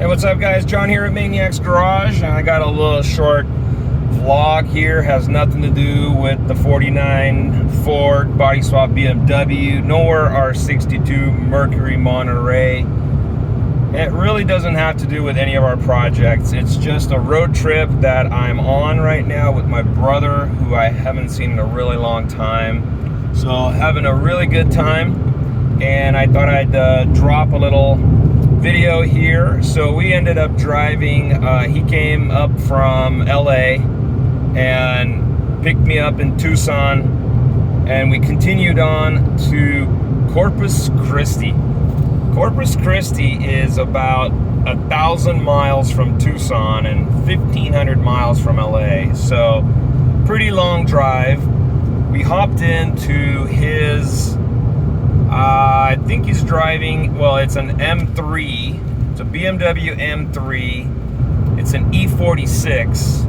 Hey, what's up guys? John here at Maniac's Garage, and I got a little short vlog here. Has nothing to do with the 49 Ford body swap BMW, nor our 62 Mercury Monterey. It really doesn't have to do with any of our projects. It's just a road trip that I'm on right now with my brother, who I haven't seen in a really long time. So having a really good time, and I thought I'd drop a little video here. So we ended up driving, he came up from LA and picked me up in Tucson, and we continued on to Corpus Christi. Corpus Christi is about 1,000 miles from Tucson and 1,500 miles from LA, so pretty long drive. We hopped into his I think he's driving, well, it's an M3. It's a BMW M3. It's an E46.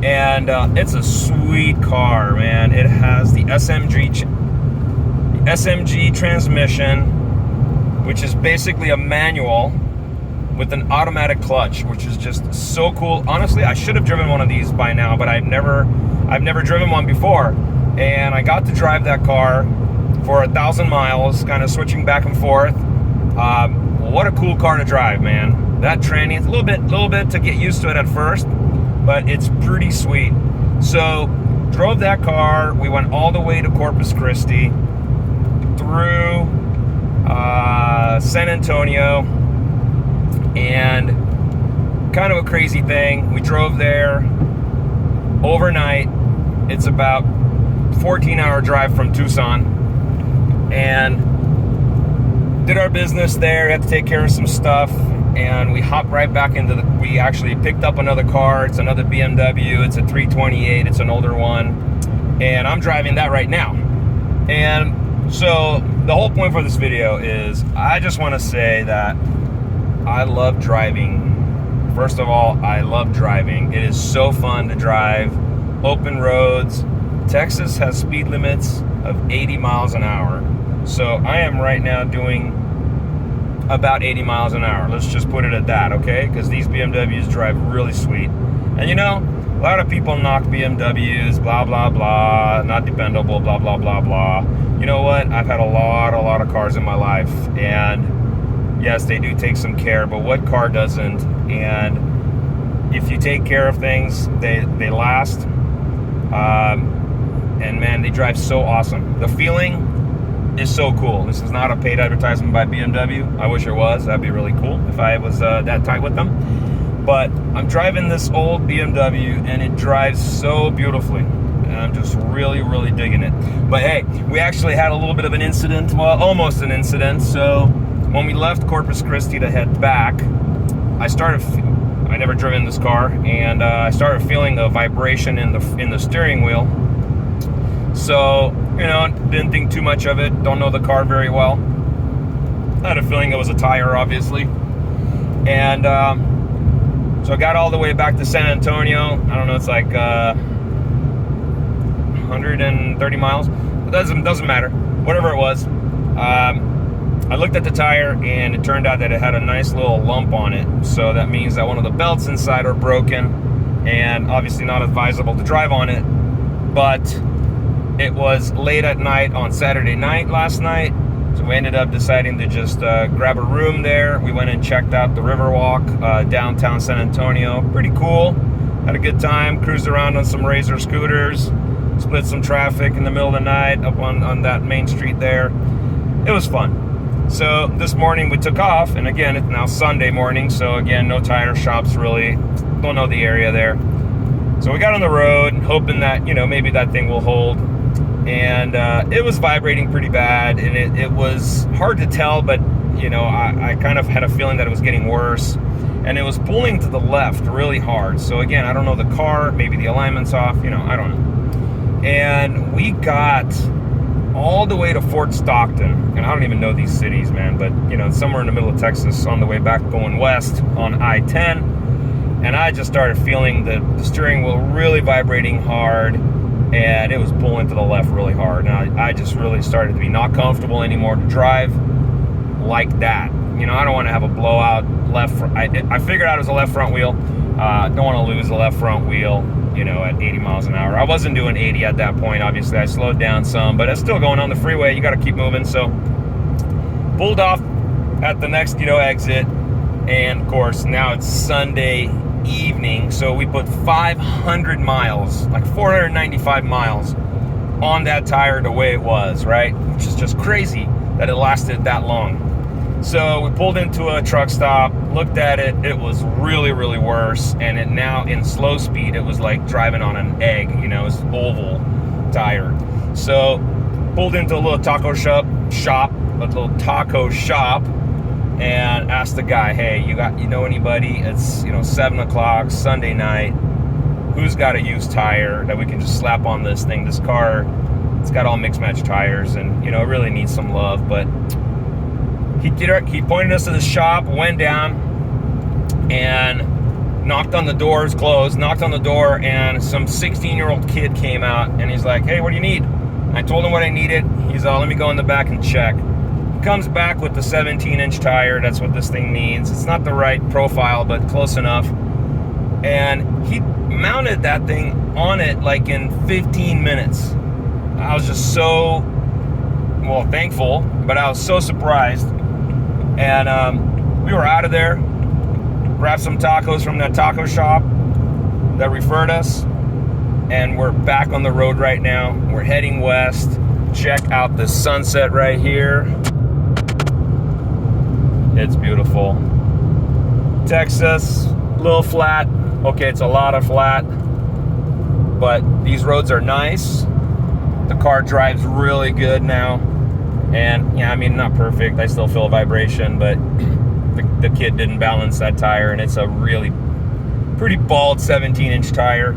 And it's a sweet car, man. It has the SMG transmission, which is basically a manual with an automatic clutch, which is just so cool. Honestly, I should have driven one of these by now, but I've never driven one before. And I got to drive that car for 1,000 miles, kind of switching back and forth. What a cool car to drive, man. That tranny, it's a little bit to get used to it at first, but it's pretty sweet. So drove that car. We went all the way to Corpus Christi, through San Antonio, and kind of a crazy thing. We drove there overnight. It's about 14-hour drive from Tucson, and did our business there. Had to take care of some stuff, and we hopped right back into we actually picked up another car. It's another BMW. It's a 328. It's an older one, and I'm driving that right now. And so the whole point for this video is I just want to say that I love driving. First of all, I love driving. It is so fun to drive open roads. Texas has speed limits of 80 miles an hour. So I am right now doing about 80 miles an hour. Let's just put it at that, okay? Because these BMWs drive really sweet. And you know, a lot of people knock BMWs, blah, blah, blah, not dependable, blah, blah, blah, blah. You know what? I've had a lot of cars in my life. And yes, they do take some care, but what car doesn't? And if you take care of things, they last. And man, they drive so awesome. The feeling is so cool. This is not a paid advertisement by BMW. I wish it was. That'd be really cool if I was that tight with them. But I'm driving this old BMW, and it drives so beautifully. And I'm just really digging it. But hey, we actually had a little bit of an incident. Well, almost an incident. So when we left Corpus Christi to head back, I never driven this car, and I started feeling a vibration in the steering wheel. So, you know, didn't think too much of it. Don't know the car very well. I had a feeling it was a tire, obviously. And so I got all the way back to San Antonio. I don't know, it's like 130 miles. It doesn't matter. Whatever it was. I looked at the tire, and it turned out that it had a nice little lump on it. So that means that one of the belts inside are broken, and obviously not advisable to drive on it. But it was late at night on Saturday night last night, so we ended up deciding to just grab a room there. We went and checked out the Riverwalk, downtown San Antonio. Pretty cool. Had a good time. Cruised around on some Razor scooters. Split some traffic in the middle of the night up on that main street there. It was fun. So this morning we took off, and again, it's now Sunday morning, so again, no tire shops really. Don't know the area there. So we got on the road, hoping that, you know, maybe that thing will hold. And it was vibrating pretty bad, and it was hard to tell, but you know, I kind of had a feeling that it was getting worse, and it was pulling to the left really hard. So again, I don't know the car, maybe the alignment's off, you know, I don't know. And we got all the way to Fort Stockton, and I don't even know these cities, man, but you know, somewhere in the middle of Texas on the way back going west on I-10, and I just started feeling the steering wheel really vibrating hard, and it was pulling to the left really hard. And I just really started to be not comfortable anymore to drive like that. You know, I don't want to have a blowout left front. I figured out it was a left front wheel. Don't want to lose the left front wheel, you know, at 80 miles an hour. I wasn't doing 80 at that point. Obviously, I slowed down some, but it's still going on the freeway. You got to keep moving. So pulled off at the next, you know, exit. And of course, now it's Sunday evening. So we put 500 miles, like 495 miles on that tire the way it was, right? Which is just crazy that it lasted that long. So we pulled into a truck stop, looked at it, it was really, really worse. And it now in slow speed, it was like driving on an egg, you know, it's oval tire. So pulled into a little taco shop, and asked the guy, hey, you know anybody? It's, you know, 7 o'clock, Sunday night. Who's got a used tire that we can just slap on this thing? This car, it's got all mixed match tires, and, you know, it really needs some love. But he pointed us to the shop, went down, and knocked on the doors, closed, knocked on the door, and some 16-year-old kid came out, and he's like, hey, what do you need? I told him what I needed. He's all, let me go in the back and check. He comes back with the 17-inch tire. That's what this thing needs. It's not the right profile, but close enough. And he mounted that thing on it like in 15 minutes. I was just so, well, thankful, but I was so surprised. And we were out of there, grabbed some tacos from that taco shop that referred us, and we're back on the road right now. We're heading west. Check out the sunset right here. It's beautiful. Texas, a little flat. Okay, it's a lot of flat, but these roads are nice. The car drives really good now. And yeah, I mean, not perfect. I still feel vibration, but the kid didn't balance that tire, and it's a really pretty bald 17-inch tire.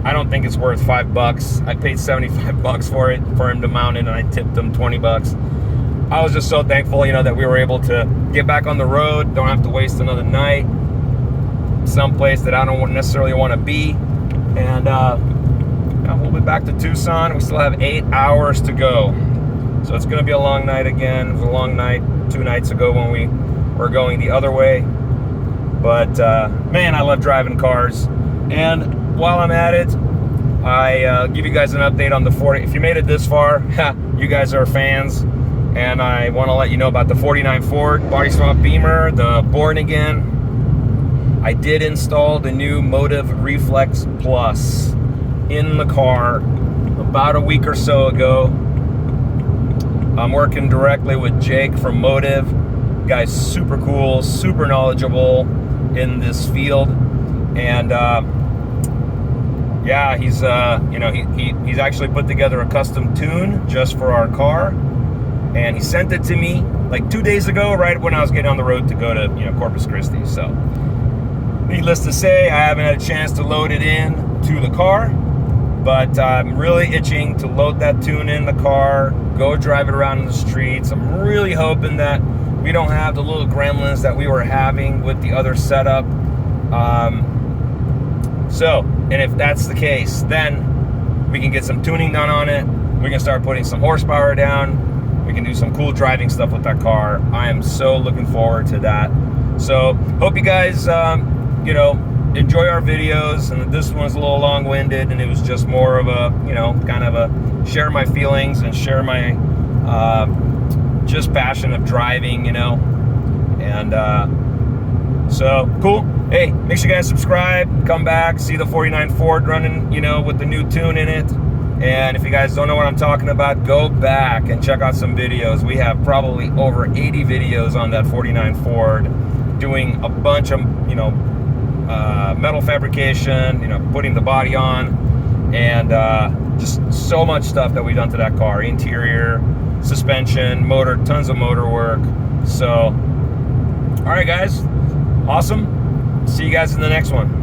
I don't think it's worth $5. I paid $75 for it, for him to mount it, and I tipped him $20. I was just so thankful, you know, that we were able to get back on the road, don't have to waste another night someplace that I don't necessarily want to be. And we'll be back to Tucson. We still have 8 hours to go. So it's going to be a long night again. It was a long night 2 nights ago when we were going the other way. But man, I love driving cars. And while I'm at it, I give you guys an update on the 40. If you made it this far, you guys are fans. And I want to let you know about the 49 Ford body swap Beamer, the Born Again. I did install the new Motive Reflex Plus in the car about a week or so ago. I'm working directly with Jake from Motive. Guy's super cool, super knowledgeable in this field, and yeah, he's you know, he's actually put together a custom tune just for our car, and he sent it to me like 2 days ago, right when I was getting on the road to go to, you know, Corpus Christi. So needless to say, I haven't had a chance to load it in to the car, but I'm really itching to load that tune in the car, go drive it around in the streets. I'm really hoping that we don't have the little gremlins that we were having with the other setup. And if that's the case, then we can get some tuning done on it. We can start putting some horsepower down. We can do some cool driving stuff with that car. I am so looking forward to that. So hope you guys, you know, enjoy our videos. And this one's a little long-winded, and it was just more of a, you know, kind of a share my feelings and share my just passion of driving, you know. And so cool. Hey, make sure you guys subscribe, come back, see the 49 Ford running, you know, with the new tune in it. And if you guys don't know what I'm talking about, go back and check out some videos. We have probably over 80 videos on that 49 Ford doing a bunch of, you know, metal fabrication, you know, putting the body on, and just so much stuff that we've done to that car. Interior, suspension, motor, tons of motor work. So, all right, guys, awesome. See you guys in the next one.